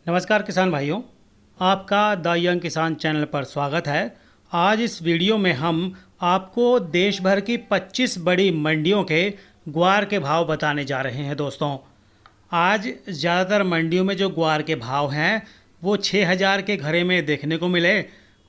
नमस्कार किसान भाइयों, आपका द यंग किसान चैनल पर स्वागत है। आज इस वीडियो में हम आपको देश भर की 25 बड़ी मंडियों के ग्वार के भाव बताने जा रहे हैं। दोस्तों, आज ज़्यादातर मंडियों में जो ग्वार के भाव हैं वो 6000 के घरे में देखने को मिले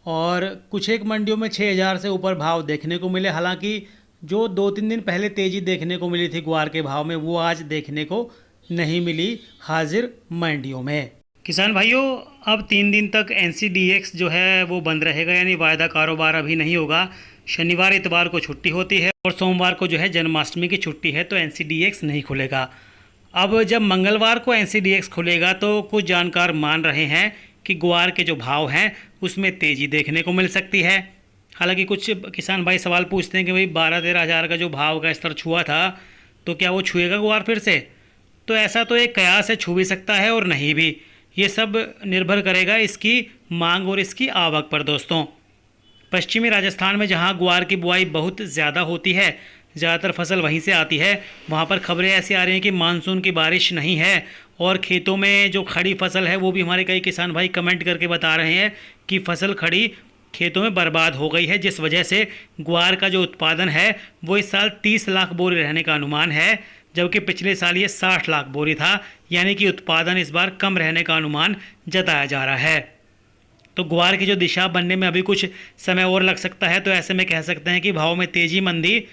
और कुछ एक मंडियों में 6000 से ऊपर भाव देखने को मिले। हालांकि जो 2-3 दिन पहले तेज़ी देखने को मिली थी ग्वार के भाव में, वो आज देखने को नहीं मिली हाजिर मंडियों में। किसान भाइयों, अब 3 दिन तक NCDX जो है वो बंद रहेगा, यानी वायदा कारोबार अभी नहीं होगा। शनिवार इतवार को छुट्टी होती है और सोमवार को जो है जन्माष्टमी की छुट्टी है, तो NCDX नहीं खुलेगा। अब जब मंगलवार को NCDX खुलेगा तो कुछ जानकार मान रहे हैं कि ग्वार के जो भाव हैं उसमें तेज़ी देखने को मिल सकती है। हालांकि कुछ किसान भाई सवाल पूछते हैं कि भाई 12-13 हज़ार का जो भाव का स्तर छुआ था तो क्या वो छुएगा ग्वार फिर से? तो ऐसा तो एक कयास है, छू भी सकता है और नहीं भी। ये सब निर्भर करेगा इसकी मांग और इसकी आवक पर। दोस्तों, पश्चिमी राजस्थान में जहां ग्वार की बुआई बहुत ज़्यादा होती है, ज़्यादातर फसल वहीं से आती है, वहां पर खबरें ऐसी आ रही हैं कि मानसून की बारिश नहीं है और खेतों में जो खड़ी फसल है वो भी हमारे कई किसान भाई कमेंट करके बता रहे हैं कि फसल खड़ी खेतों में बर्बाद हो गई है, जिस वजह से ग्वार का जो उत्पादन है वो इस साल 30 लाख बोरी रहने का अनुमान है, जबकि पिछले साल ये 60 लाख बोरी था। यानी कि उत्पादन इस बार कम रहने का अनुमान जताया जा रहा है। तो ग्वार की जो दिशा बनने में अभी कुछ समय और लग सकता है, तो ऐसे में कह सकते हैं कि भाव में तेजी मंदी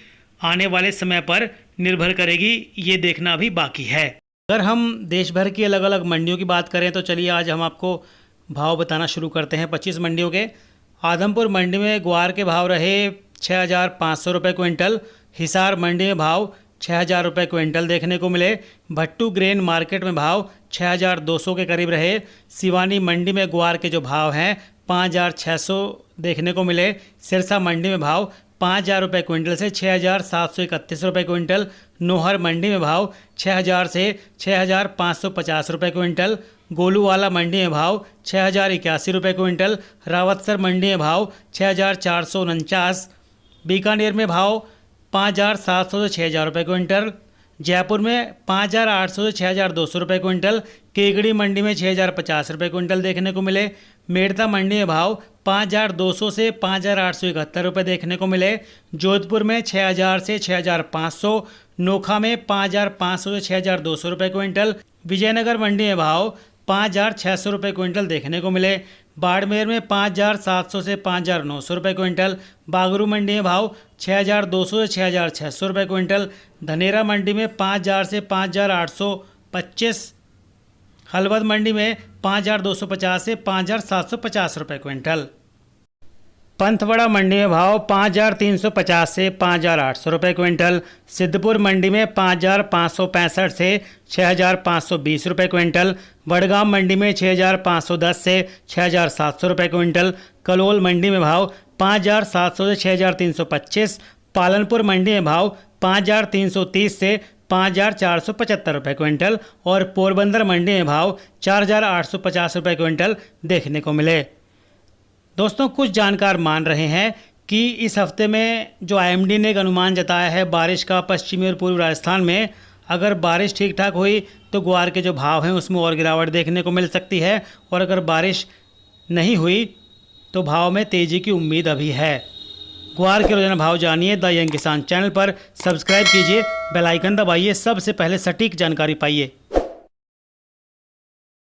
आने वाले समय पर निर्भर करेगी, ये देखना भी बाकी है। अगर हम देश भर की अलग अलग मंडियों की बात करें तो चलिए आज हम आपको भाव बताना शुरू करते हैं 25 मंडियों के। आदमपुर मंडी में ग्वार के भाव रहे 6500 रुपये क्विंटल। हिसार मंडी में भाव 6000 रुपये क्विंटल देखने को मिले। भट्टू ग्रेन मार्केट में भाव 6200 के करीब रहे। सिवानी मंडी में ग्वार के जो भाव हैं 5600 देखने को मिले। सिरसा मंडी में भाव 5000 रुपये क्विंटल से 6731 रुपये क्विंटल। नोहर मंडी में भाव 6000 से 6550 रुपये क्विंटल। गोलूवाला मंडी में भाव 6081 रुपये क्विंटल। रावतसर मंडी में भाव 6449। बीकानेर में भाव 5700 से 6000 रुपये क्विंटल। जयपुर में 5800 से 6200 रुपये क्विंटल। केकड़ी मंडी में 6050 रुपये क्विंटल देखने को मिले। मेड़ता मंडी में भाव 5200 से 5871 रुपये देखने को मिले। जोधपुर में 6000 से 6500। नोखा में 5500 से 6200 रुपये क्विंटल। विजयनगर मंडी में भाव 5600 रुपये क्विंटल देखने को मिले। बाड़मेर में 5700 से 5900 रुपये क्विंटल। बागरू मंडी में भाव 6200 से 6600 रुपये क्विंटल। धनेरा मंडी में 5000 से 5825। हलवद मंडी में 5250 से 5750 रुपये क्विंटल। पंथवड़ा मंडी में भाव 5350 से 5800 रुपये क्विंटल। सिद्धपुर मंडी में 5565 से 6520 रुपये क्विंटल। वडगाम मंडी में 6510 से 6700 रुपये क्विंटल। कलोल मंडी में भाव 5700 से 6325। पालनपुर मंडी में भाव 5330 से 5475 रुपये क्विंटल और पोरबंदर मंडी में भाव 4850 रुपये क्विंटल देखने को मिले। दोस्तों, कुछ जानकार मान रहे हैं कि इस हफ्ते में जो IMD ने एक अनुमान जताया है बारिश का पश्चिमी और पूर्वी राजस्थान में, अगर बारिश ठीक ठाक हुई तो ग्वार के जो भाव हैं उसमें और गिरावट देखने को मिल सकती है, और अगर बारिश नहीं हुई तो भाव में तेज़ी की उम्मीद अभी है। ग्वार के रोजाना भाव जानिए द यंग किसान चैनल पर। सब्सक्राइब कीजिए, बेल आइकन दबाइए, सबसे पहले सटीक जानकारी पाइए।